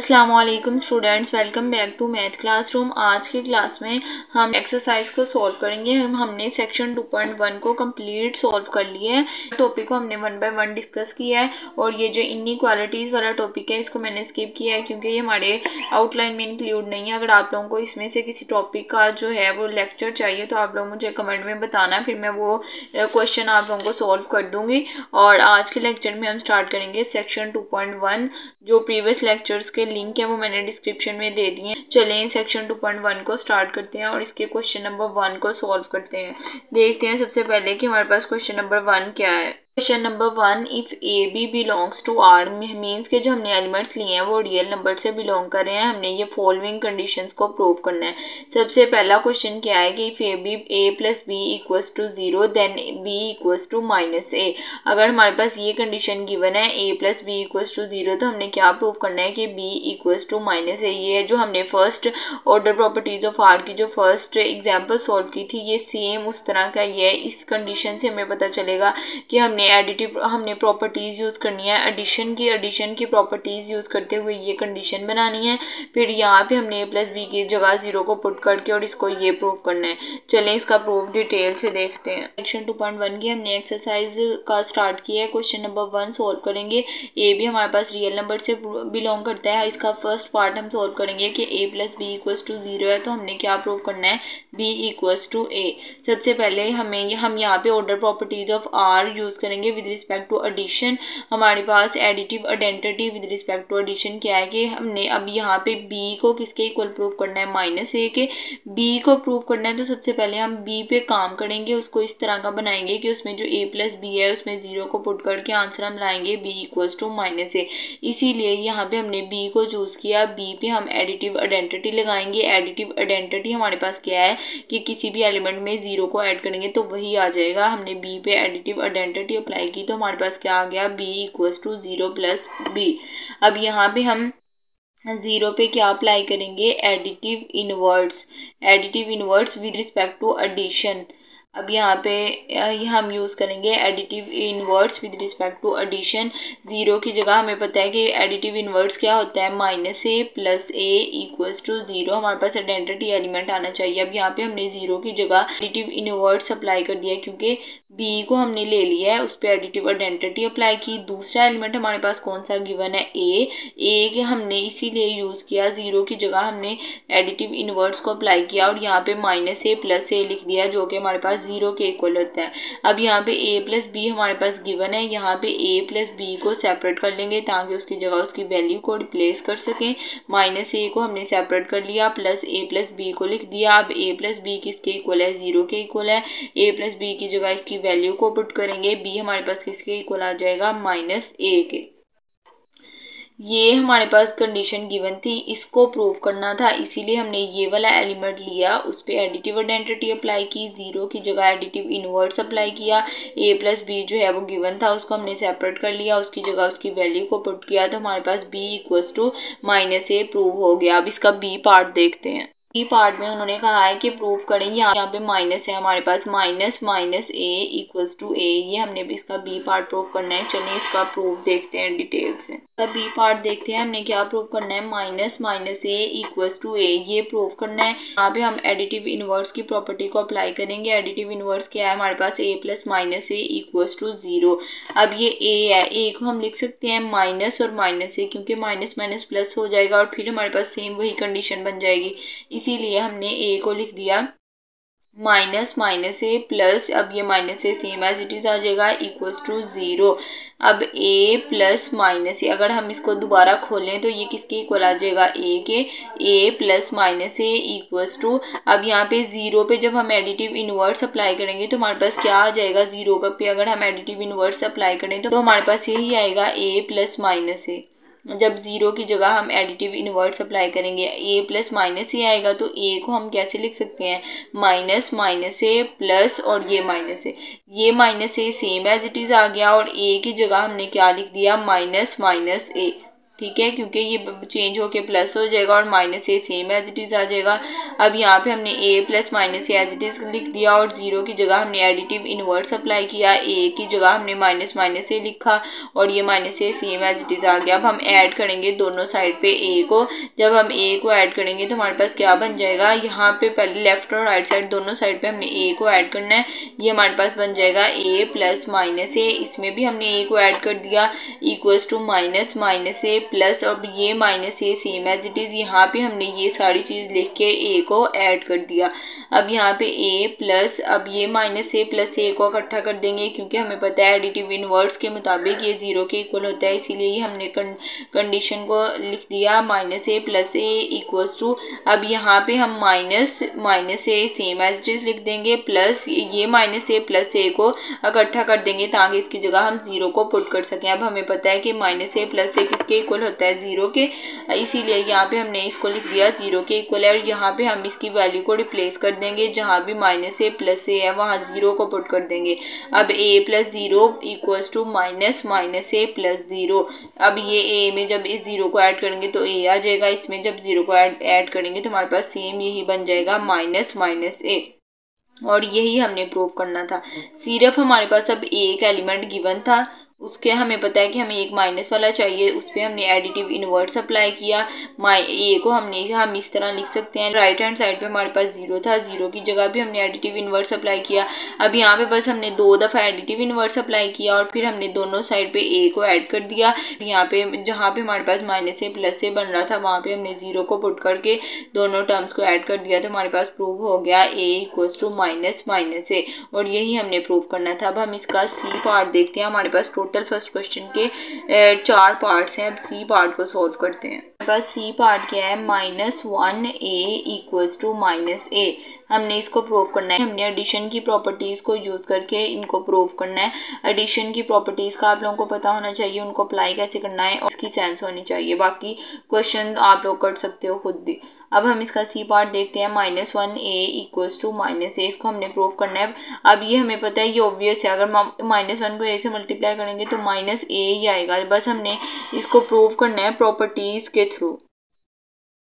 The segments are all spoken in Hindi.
अस्सलाम वालेकुम students, welcome back to math classroom. आज की क्लास में हम एक्सरसाइज को सॉल्व करेंगे। हमने सेक्शन 2.1 को कंप्लीट सॉल्व कर लिया है। टॉपिक को हमने 1 बाय 1 डिस्कस किया है और ये जो इनइक्वालिटीज़ वाला टॉपिक है इसको मैंने स्किप किया है क्योंकि ये हमारे आउटलाइन में इंक्लूड नहीं है। अगर आप लोगों को इसमें से किसी टॉपिक का जो है वो लेक्चर चाहिए तो आप लोग मुझे कमेंट में बताना, फिर मैं वो क्वेश्चन आप लोगों को सॉल्व कर दूँगी। और आज के लेक्चर में हम स्टार्ट करेंगे सेक्शन 2.1। जो प्रीवियस लेक्चर्स के लिंक है वो मैंने डिस्क्रिप्शन में दे दिए हैं। चलें सेक्शन 2.1 को स्टार्ट करते हैं और इसके क्वेश्चन नंबर 1 को सॉल्व करते हैं। देखते हैं सबसे पहले कि हमारे पास क्वेश्चन नंबर 1 क्या है। Question number 1, if a b belongs to R, means के जो हमने एलिमेंट्स लिए हैं वो रियल नंबर से बिलोंग कर रहे हैं। हमने ये फॉलोइंग कंडीशंस को प्रूव करना है। सबसे पहला क्वेश्चन क्या है कि if A plus B equals to 0 then B equals to minus A. अगर हमारे पास ये कंडीशन गिवन है A plus B equals to 0 तो हमने क्या प्रूव करना है कि B equals to minus A. ये जो हमने first order properties of R की जो फर्स्ट एग्जाम्पल सॉल्व की थी ये सेम उस तरह का ही है। इस कंडीशन से हमें पता चलेगा कि हमने प्रॉपर्टीज यूज करनी है एडिशन की प्रॉपर्टीज यूज करते हुए ये कंडीशन बनानी है। फिर यहाँ पे हमने ए प्लस बी की जगह 0 को पुट करके और इसको ये प्रूव करना है। चलें इसका प्रूफ डिटेल से देखते हैं। सेक्शन 2.1 की हमने एक्सरसाइज का स्टार्ट किया है। क्वेश्चन नंबर 1 सॉल्व करेंगे। ए भी हमारे पास रियल नंबर से बिलोंग करता है। इसका फर्स्ट पार्ट हम सॉल्व करेंगे कि ए प्लस बी इक्वल्स टू 0 है तो हमने क्या प्रूव करना है, बी इक्वल्स टू ए। सबसे पहले हम यहाँ पे order properties of R use करेंगे विद रिस्पेक्ट टू एडिशन। हमारे पास additive identity with respect to addition क्या है कि हमने अब यहाँ पे बी को किसके इक्वल प्रूव करना है, माइनस ए के। बी को प्रूव करना है तो सबसे पहले हम बी पे काम करेंगे, उसको इस तरह का बनाएंगे कि उसमें जो ए प्लस बी है उसमें 0 को पुट करके आंसर हम लाएंगे बी इक्वल्स टू माइनस ए। इसीलिए यहाँ पे हमने बी को चूज किया। बी पे हम एडिटिव आइडेंटिटी लगाएंगे। एडिटिव आइडेंटिटी हमारे पास क्या है कि किसी भी एलिमेंट में 0 को ऐड करेंगे तो वही आ जाएगा। हमने बी पे एडिटिव आइडेंटिटी अप्लाई की तो हमारे पास क्या आ गया, b equals to 0 plus b. अब यहाँ पे हम 0 पे क्या अप्लाई करेंगे, additive inverts with respect to addition. अब यहाँ पे हम यूज़ करेंगे additive inverts with respect to addition. 0 की जगह हमें पता है कि एडिटिव इनवर्ट्स क्या होता है, minus A plus a equals to 0। हमारे पास आइडेंटिटी एलिमेंट आना चाहिए। अब यहाँ पे हमने 0 की जगह एडिटिव इनवर्ट्स अप्लाई कर दिया क्योंकि बी को हमने ले लिया है, उस पर एडिटिव आइडेंटिटी अप्लाई की। दूसरा एलिमेंट हमारे पास कौन सा गिवन है, ए के हमने इसीलिए यूज़ किया। 0 की जगह हमने एडिटिव इनवर्ट्स को अप्लाई किया और यहाँ पे माइनस ए प्लस ए लिख दिया जो कि हमारे पास 0 के इक्वल होता है। अब यहाँ पे ए प्लस बी हमारे पास गिवन है। यहाँ पे ए प्लस बी को सेपरेट कर लेंगे ताकि उसकी जगह उसकी वैल्यू को रिप्लेस कर सकें। माइनस ए को हमने सेपरेट कर लिया, प्लस ए प्लस बी को लिख दिया। अब ए प्लस बी किसके इक्वल है, 0 के इक्वल है। ए प्लस बी की जगह इसकी वैल्यू को पुट करेंगे। बी हमारे पास किसके इक्वल आ जाएगा, माइनस ए के। ये हमारे पास कंडीशन गिवन थी, इसको प्रूव करना था, इसीलिए हमने ये वाला एलिमेंट लिया, उस पर एडिटिव आइडेंटिटी अप्लाई की। 0 की जगह एडिटिव इनवर्ट्स अप्लाई किया। ए प्लस बी जो है वो गिवन था, उसको हमने सेपरेट कर लिया, उसकी जगह उसकी वैल्यू को पुट किया तो हमारे पास B equals to minus A prove हो गया। अब इसका बी पार्ट देखते हैं। बी पार्ट में उन्होंने कहा है कि प्रूव करें। यहाँ पे माइनस है हमारे पास, minus A equals to A. ये हमने भी इसका बी पार्ट प्रूव करना है। चलिए इसका प्रूफ देखते हैं डिटेल से। बी पार्ट देखते हैं हमने क्या प्रूव करना है, minus A equals to A, ये प्रूव करना है। यहाँ पे हम एडिटिव इनवर्स की प्रॉपर्टी को अप्लाई करेंगे। एडिटिव इनवर्स क्या है हमारे पास, A plus minus A equals to 0। अब ये ए है, ए को हम लिख सकते हैं माइनस और माइनस ए, क्योंकि माइनस माइनस प्लस हो जाएगा और फिर हमारे पास सेम वही कंडीशन बन जाएगी, इसीलिए हमने ए को लिख दिया माइनस ए प्लस, अब ये minus A same as it is आ जाएगा, इक्वल्स टू 0। अब ए प्लस माइनस ए, अगर हम इसको दोबारा खोलें तो ये किसके इक्वल आ जाएगा, ए के। A plus minus A equals to, अब यहाँ पे 0 पे जब हम एडिटिव इनवर्ट्स अप्लाई करेंगे तो हमारे पास क्या आ जाएगा, 0 पे अगर हम एडिटिव इनवर्ट्स अप्लाई करें तो हमारे पास यही आएगा ए प्लस माइनस ए। जब 0 की जगह हम एडिटिव इनवर्ट्स अप्लाई करेंगे, ए प्लस माइनस ए आएगा तो ए को हम कैसे लिख सकते हैं, माइनस ए प्लस और ये minus A same as it is आ गया और ए की जगह हमने क्या लिख दिया, माइनस ए। ठीक है, क्योंकि ये चेंज होके प्लस हो जाएगा और minus A same as it is आ जाएगा। अब यहाँ पे हमने A plus minus A as it is लिख दिया और 0 की जगह हमने एडिटिव इनवर्स अप्लाई किया, ए की जगह हमने माइनस माइनस ए लिखा और ये minus A same as it is आ गया। अब हम ऐड करेंगे दोनों साइड पे ए को। जब हम ए को ऐड करेंगे तो हमारे पास क्या बन जाएगा, यहाँ पे पहले लेफ्ट और राइट साइड दोनों साइड पे हमने ए को ऐड करना है। ये हमारे पास बन जाएगा ए प्लस माइनस ए, इसमें भी हमने ए को ऐड कर दिया equals to minus minus A plus, अब ये minus A same as it is, यहाँ पे हमने ये सारी चीज़ लिख के ए को ऐड कर दिया। अब यहाँ पे ए प्लस, अब ये माइनस ए प्लस ए को इकट्ठा कर देंगे क्योंकि हमें पता है एडिटिव इनवर्स के मुताबिक ये 0 के इक्वल होता है, इसीलिए हमने कंडीशन को लिख दिया minus A plus a equals to, अब यहाँ पे हम minus minus A same as it is लिख देंगे प्लस ये माइनस ए प्लस ए को इकट्ठा कर देंगे ताकि इसकी जगह हम 0 को पुट कर सकें। अब हमें पता है कि माइनस ए प्लस ए किसके इक्वल होता है, 0 के, इसीलिए यहाँ पे हमने इसको लिख दिया 0 के इक्वल है और यहाँ पे हम इसकी वैल्यू को रिप्लेस कर देंगे, जहाँ भी माइनस ए प्लस ए है वहाँ 0 को पुट कर देंगे। अब A plus 0 equals to minus minus A plus 0, अब ये ए में जब इस 0 को ऐड करेंगे तो ए आ जाएगा, इसमें जब 0 को ऐड करेंगे तो हमारे पास सेम यही बन जाएगा माइनस माइनस ए, और यही हमने प्रूव करना था। सिर्फ हमारे पास अब एक एलिमेंट गिवन था, उसके हमें पता है कि हमें एक माइनस वाला चाहिए, उस पर हमने एडिटिव इनवर्स अप्लाई किया। ए को हम इस तरह लिख सकते हैं, राइट हैंड साइड पे हमारे पास 0 था, 0 की जगह भी हमने एडिटिव इनवर्स अप्लाई किया। अब यहाँ पे बस हमने 2 दफ़ा एडिटिव इनवर्स अप्लाई किया और फिर हमने दोनों साइड पे ए को ऐड कर दिया। यहाँ पे जहाँ पे हमारे पास माइनस ए प्लस ए बन रहा था वहाँ पे हमने 0 को पुट करके दोनों टर्म्स को ऐड कर दिया, तो हमारे पास प्रूव हो गया ए इक्वल्स टू माइनस माइनस ए, और यही हमने प्रूव करना था। अब हम इसका सी पार्ट देखते हैं। हमारे पास टोटल फर्स्ट क्वेश्चन के 4 पार्ट्स हैं, अब सी पार्ट को सॉल्व करते हैं। हमारे पास सी पार्ट क्या है, -1 ए इक्वल्स टू माइनस ए, हमने इसको प्रूव करना है। हमने एडिशन की प्रॉपर्टीज को यूज करके इनको प्रूव करना है। एडिशन की प्रॉपर्टीज का आप लोगों को पता होना चाहिए, उनको अप्लाई कैसे करना है और इसकी सेंस होनी चाहिए, बाकी क्वेश्चन आप लोग कर सकते हो खुद भी। अब हम इसका सी पार्ट देखते हैं, -1 ए इक्वल्स टू माइनस ए, इसको हमने प्रूव करना है। अब ये हमें पता है, ये ऑब्वियस है, अगर -1 को ए से मल्टीप्लाई करेंगे तो माइनस ए ही आएगा, बस हमने इसको प्रूव करना है प्रॉपर्टीज के थ्रू।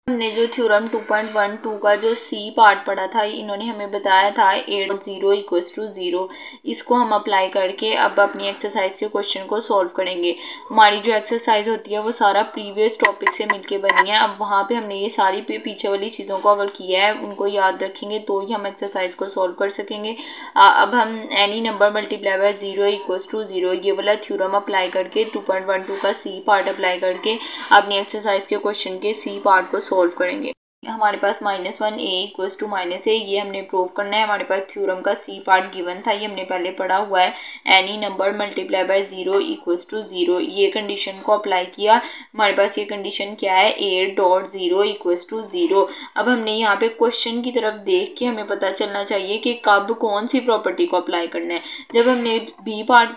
हमने जो थ्योरम 2.12 का जो सी पार्ट पढ़ा था, इन्होंने हमें बताया था a.0 इक्वल्स टू 0, इसको हम अप्लाई करके अब अपनी एक्सरसाइज के क्वेश्चन को सॉल्व करेंगे। हमारी जो एक्सरसाइज होती है वो सारा प्रीवियस टॉपिक से मिलके बनी है। अब वहाँ पे हमने ये सारी पीछे वाली चीज़ों को अगर किया है, उनको याद रखेंगे तो ही हम एक्सरसाइज को सॉल्व कर सकेंगे। अब हम any number multiply by 0 equals to 0 ये वाला थ्योरम अप्लाई करके 2.12 का सी पार्ट अप्लाई करके अपनी एक्सरसाइज के क्वेश्चन के सी पार्ट को सॉल्व करेंगे। हमारे पास -1 ए इक्वल्स टू माइनस ए, ये हमने प्रूव करना है। हमारे पास थ्योरम का सी पार्ट गिवन था, ये हमने पहले पढ़ा हुआ है, any number multiply by 0 equals to 0, ये कंडीशन को अप्लाई किया। हमारे पास ये कंडीशन क्या है, a.0 इक्वल्स टू 0। अब हमने यहाँ पे क्वेश्चन की तरफ देख के हमें पता चलना चाहिए कि कब कौन सी प्रॉपर्टी को अप्लाई करना है। जब हमने बी पार्ट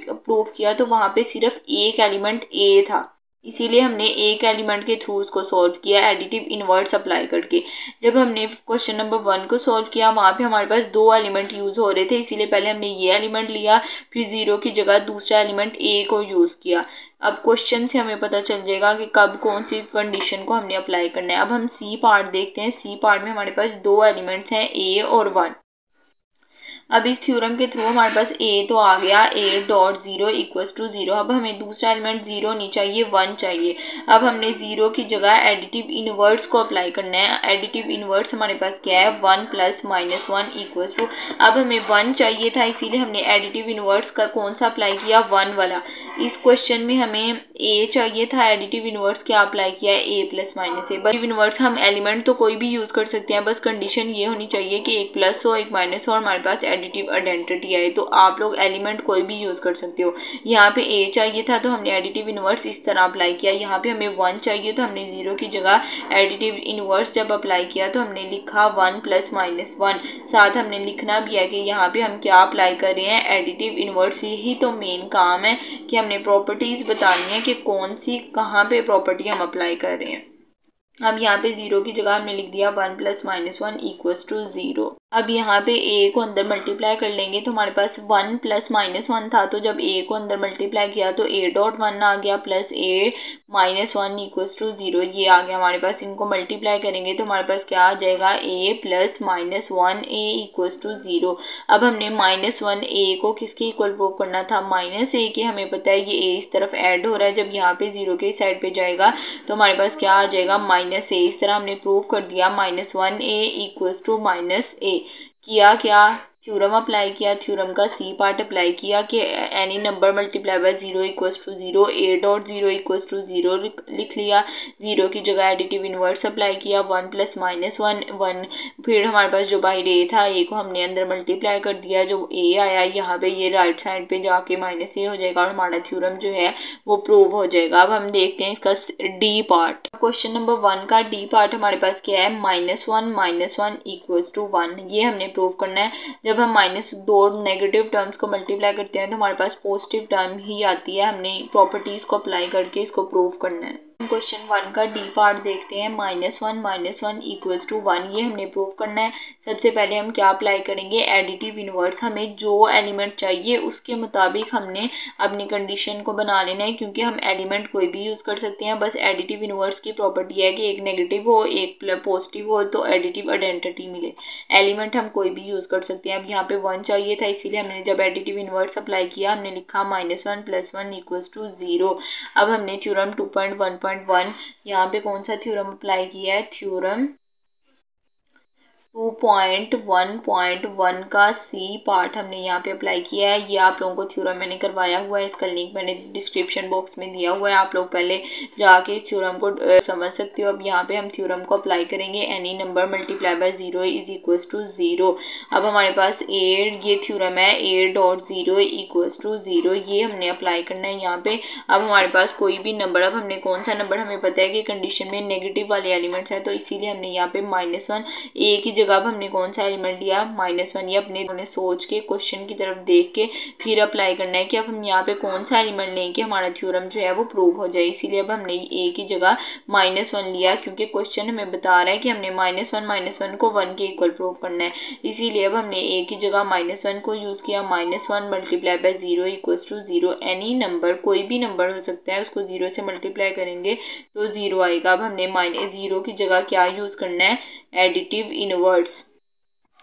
प्रूव किया तो वहाँ पे सिर्फ एक एलिमेंट ए था, इसीलिए हमने एक एलिमेंट के थ्रू उसको सॉल्व किया एडिटिव इनवर्स अप्लाई करके। जब हमने क्वेश्चन नंबर 1 को सॉल्व किया, वहाँ पे हमारे पास 2 एलिमेंट यूज़ हो रहे थे, इसीलिए पहले हमने ये एलिमेंट लिया, फिर 0 की जगह दूसरा एलिमेंट ए को यूज़ किया। अब क्वेश्चन से हमें पता चल जाएगा कि कब कौन सी कंडीशन को हमने अप्लाई करना है। अब हम सी पार्ट देखते हैं। सी पार्ट में हमारे पास 2 एलिमेंट्स हैं, ए और 1। अब इस थ्योरम के थ्रू हमारे पास ए तो आ गया, a.0 इक्वल्स टू 0। अब हमें दूसरा एलिमेंट 0 नहीं चाहिए, 1 चाहिए। अब हमने 0 की जगह एडिटिव इनवर्स को अप्लाई करना है। एडिटिव इनवर्स हमारे पास क्या है, 1 + -1 इक्वल्स टू, अब हमें 1 चाहिए था, इसीलिए हमने एडिटिव इनवर्स का कौन सा अप्लाई किया, 1 वाला। इस क्वेश्चन में हमें ए चाहिए था, एडिटिव इनवर्स क्या अप्लाई किया है, a + -a। एडिटिव इनवर्स हम एलिमेंट तो कोई भी यूज़ कर सकते हैं, बस कंडीशन ये होनी चाहिए कि एक प्लस हो एक माइनस हो और हमारे पास एडिटिव आइडेंटिटी आए। तो आप लोग एलिमेंट कोई भी यूज़ कर सकते हो। यहाँ पे a चाहिए था तो हमने एडिटिव इनवर्स इस तरह अप्लाई किया। यहाँ पे हमें 1 चाहिए तो हमने 0 की जगह एडिटिव इनवर्स जब अप्लाई किया तो हमने लिखा 1 + -1। साथ हमने लिखना भी है कि यहाँ पे हम क्या अप्लाई कर रहे हैं, एडिटिव इनवर्स। यही तो मेन काम है कि हमने प्रॉपर्टीज बतानी है कि कौन सी कहाँ पे प्रॉपर्टी हम अप्लाई कर रहे हैं। अब यहाँ पे 0 की जगह हमने लिख दिया 1 + -1 इक्वल्स टू 0। अब यहाँ पे a को अंदर मल्टीप्लाई कर लेंगे तो हमारे पास 1 + -1 था, तो जब a को अंदर मल्टीप्लाई किया तो a.1 आ गया प्लस a -1 इक्वल्स टू 0, ये आ गया हमारे पास। इनको मल्टीप्लाई करेंगे तो हमारे पास क्या आ जाएगा, a plus -1a equals to 0। अब हमने -1a को किसके इक्वल प्रूव करना था, -a के। हमें पता है ये a इस तरफ ऐड हो रहा है, जब यहाँ पे 0 के साइड पे जाएगा तो हमारे पास क्या आ जाएगा, -a। इस तरह हमने प्रूव कर दिया -1a इक्वल्स टू -a। किया क्या, थ्योरम अप्लाई किया, थ्योरम का सी पार्ट अप्लाई किया कि any number multiply by 0 equals to 0, a dot 0 equals to 0 लिख लिया। 0 की जगह एडिटिव इनवर्स अप्लाई किया, 1 प्लस -1 1। फिर हमारे पास जो बाहर a था, a को हमने अंदर मल्टीप्लाई कर दिया, जो a आया यहाँ पे ये राइट साइड पे जाके -a हो जाएगा और हमारा थ्योरम जो है वो प्रूव हो जाएगा। अब हम देखते हैं इसका डी पार्ट। क्वेश्चन नंबर 1 का डी पार्ट हमारे पास क्या है, -1 इक्वल्स टू 1। ये हमने प्रूव करना है। जब हम दो नेगेटिव टर्म्स को मल्टीप्लाई करते हैं तो हमारे पास पॉजिटिव टर्म ही आती है। हमने प्रॉपर्टीज को अप्लाई करके इसको प्रूव करना है। क्वेश्चन 1 का डी पार्ट देखते हैं, -1 इक्वल्स टू 1। ये हमने प्रूव करना है। सबसे पहले हम क्या अप्लाई करेंगे, एडिटिव इनवर्स। हमें जो एलिमेंट चाहिए उसके मुताबिक हमने अपनी कंडीशन को बना लेना है, क्योंकि हम एलिमेंट कोई भी यूज कर सकते हैं। बस एडिटिव इनवर्स की प्रॉपर्टी है कि एक नेगेटिव हो एक प्लस पॉजिटिव हो तो एडिटिव आइडेंटिटी मिले। एलिमेंट हम कोई भी यूज कर सकते हैं। अब यहाँ पे 1 चाहिए था, इसीलिए हमने जब एडिटिव इनवर्स अप्लाई किया हमने लिखा -1 + 1 इक्वल्स टू 0। अब हमने थ्योरम 2.1.1 यहाँ पे कौन सा थ्योरम अप्लाई किया है, थ्योरम 2.1.1 का सी पार्ट हमने यहाँ पे अप्लाई किया है। ये आप लोगों को थ्योरम मैंने करवाया हुआ है, इसका लिंक मैंने डिस्क्रिप्शन बॉक्स में दिया हुआ है। आप लोग पहले जाके इस थ्योरम को समझ सकते हो। अब यहाँ पे हम थ्योरम को अप्लाई करेंगे, any number multiply by 0 is equals to 0। अब हमारे पास ये थ्योरम है, a डॉट 0 इक्वल्स टू 0। ये हमने अप्लाई करना है यहाँ पे। अब हमारे पास कोई भी नंबर, अब हमने कौन सा नंबर, हमें पता है कि कंडीशन में नेगेटिव वाले एलिमेंट्स है, तो इसीलिए हमने यहाँ पे -1 a की जगह अब हमने कौन सा एलिमेंट लिया, -1। ये अपने सोच के क्वेश्चन की तरफ देख के फिर अप्लाई करना है कि अब हम यहाँ पे कौन सा एलिमेंट लें कि हमारा थ्योरम जो है वो प्रूव हो जाए। इसीलिए अब हमने a की जगह -1 लिया, क्योंकि क्वेश्चन हमें बता रहा है कि हमने -1 को 1 के इक्वल प्रूव करना है। इसीलिए अब हमने a की जगह -1 को यूज किया। -1 multiply by 0 equals to 0। Any number, कोई भी नंबर हो सकता है, उसको 0 से मल्टीप्लाई करेंगे तो 0 आएगा। अब हमने -0 की जगह क्या यूज करना है, एडिटिव इनवर्स।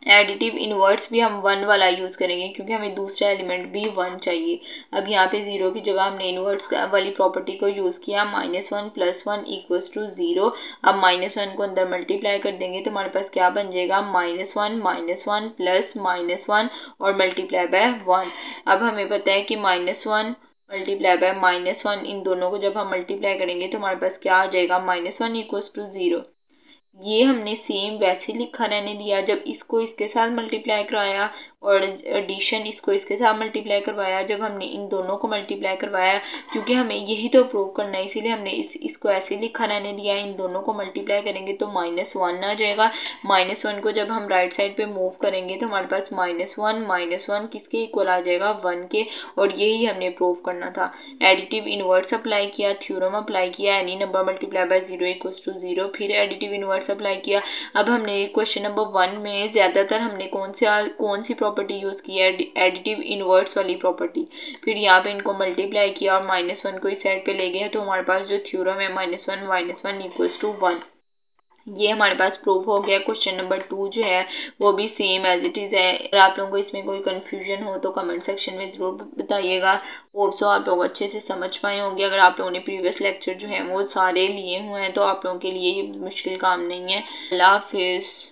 एडिटिव इनवर्स भी हम 1 वाला यूज करेंगे, क्योंकि हमें दूसरा एलिमेंट भी 1 चाहिए। अब यहाँ पे 0 की जगह हमने इनवर्स वाली प्रॉपर्टी को यूज किया, -1 + 1 इक्वल्स टू 0। अब -1 को अंदर मल्टीप्लाई कर देंगे तो हमारे पास क्या बन जाएगा, -1 प्लस -1 और मल्टीप्लाई बाय 1। अब हमें पता है कि -1 मल्टीप्लाई बाय -1, इन दोनों को जब हम मल्टीप्लाई करेंगे तो हमारे पास क्या आ जाएगा, -1 इक्वल्स टू 0। ये हमने सेम वैसे लिखा रहने दिया। जब इसको इसके साथ मल्टीप्लाई कराया और एडिशन इसको इसके साथ मल्टीप्लाई करवाया, जब हमने इन दोनों को मल्टीप्लाई करवाया, क्योंकि हमें यही तो प्रूव करना है, इसीलिए हमने इसको ऐसे लिखा रहने दिया। इन दोनों को मल्टीप्लाई करेंगे तो -1 आ जाएगा। -1 को जब हम राइट साइड पे मूव करेंगे तो हमारे पास -1 किसके इक्वल आ जाएगा, 1 के। और यही हमने प्रूव करना था। एडिटिव इनवर्स अप्लाई किया, थ्योरम अप्लाई किया, any number multiply by 0 equals to 0, फिर एडिटिव इनवर्स अप्लाई किया। अब हमने क्वेश्चन नंबर 1 में ज्यादातर हमने कौन सी प्रॉपर्टी यूज की है, एडिटिव इनवर्स वाली प्रॉपर्टी। फिर यहाँ पे इनको मल्टीप्लाई किया और -1 को इस साइड पे ले गए, तो हमारे पास जो थ्योरम है -1 इक्वल्स टू 1, ये हमारे पास प्रूव हो गया। क्वेश्चन नंबर 2 जो है वो भी सेम एज इट इज है। अगर आप लोगों को इसमें कोई कंफ्यूजन हो तो कमेंट सेक्शन में जरूर बताइएगा। होप्स आप लोग अच्छे से समझ पाए होंगे। अगर आप लोगों ने प्रीवियस लेक्चर जो है वो सारे लिए हुए हैं तो आप लोगों के लिए ये मुश्किल काम नहीं है। अल्लाह हाफिज़।